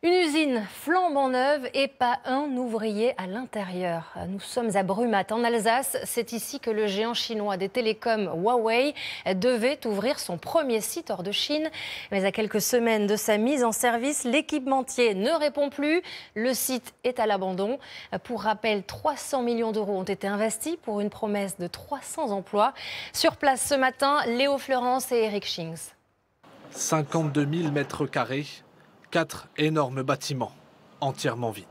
Une usine flambant neuve et pas un ouvrier à l'intérieur. Nous sommes à Brumath, en Alsace. C'est ici que le géant chinois des télécoms Huawei devait ouvrir son premier site hors de Chine. Mais à quelques semaines de sa mise en service, l'équipementier ne répond plus. Le site est à l'abandon. Pour rappel, 300 millions d'euros ont été investis pour une promesse de 300 emplois. Sur place ce matin, Léo Fleurance et Eric Schings. 52 000 mètres carrés. 4 énormes bâtiments, entièrement vides,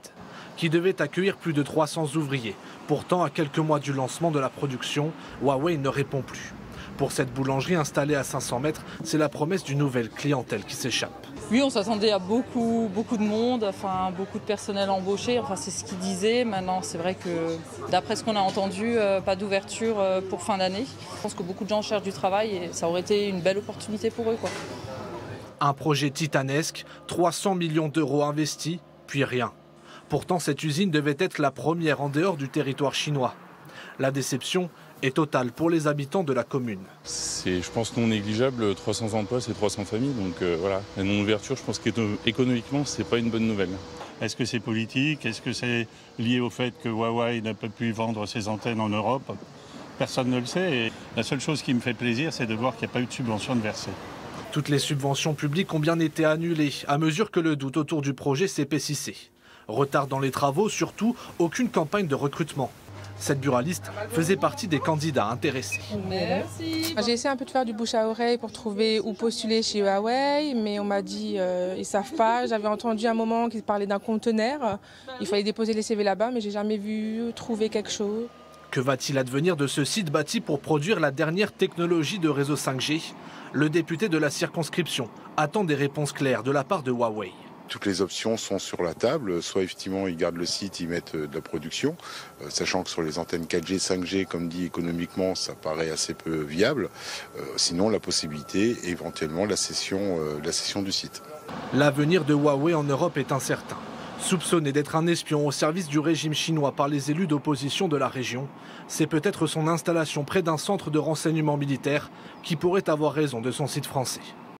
qui devaient accueillir plus de 300 ouvriers. Pourtant, à quelques mois du lancement de la production, Huawei ne répond plus. Pour cette boulangerie installée à 500 mètres, c'est la promesse d'une nouvelle clientèle qui s'échappe. Oui, on s'attendait à beaucoup de monde, beaucoup de personnel embauché, c'est ce qu'il disait. Maintenant, c'est vrai que d'après ce qu'on a entendu, pas d'ouverture pour fin d'année. Je pense que beaucoup de gens cherchent du travail et ça aurait été une belle opportunité pour eux, quoi. Un projet titanesque, 300 millions d'euros investis, puis rien. Pourtant, cette usine devait être la première en dehors du territoire chinois. La déception est totale pour les habitants de la commune. C'est, je pense, non négligeable. 300 emplois, c'est 300 familles. Donc voilà, la non-ouverture, je pense qu'économiquement, c'est pas une bonne nouvelle. Est-ce que c'est politique? Est-ce que c'est lié au fait que Huawei ne peut plus vendre ses antennes en Europe? Personne ne le sait. Et la seule chose qui me fait plaisir, c'est de voir qu'il n'y a pas eu de subvention de versée. Toutes les subventions publiques ont bien été annulées à mesure que le doute autour du projet s'épaississait. Retard dans les travaux, surtout aucune campagne de recrutement. Cette buraliste faisait partie des candidats intéressés. Merci. J'ai essayé un peu de faire du bouche à oreille pour trouver où postuler chez Huawei, mais on m'a dit ils savent pas. J'avais entendu un moment qu'ils parlaient d'un conteneur. Il fallait déposer les CV là-bas, mais j'ai jamais vu trouver quelque chose. Que va-t-il advenir de ce site bâti pour produire la dernière technologie de réseau 5G? Le député de la circonscription attend des réponses claires de la part de Huawei. Toutes les options sont sur la table. Soit effectivement ils gardent le site, ils mettent de la production, sachant que sur les antennes 4G, 5G, comme dit économiquement, ça paraît assez peu viable. Sinon la possibilité, éventuellement la cession du site. L'avenir de Huawei en Europe est incertain. Soupçonné d'être un espion au service du régime chinois par les élus d'opposition de la région, c'est peut-être son installation près d'un centre de renseignement militaire qui pourrait avoir raison de son site français.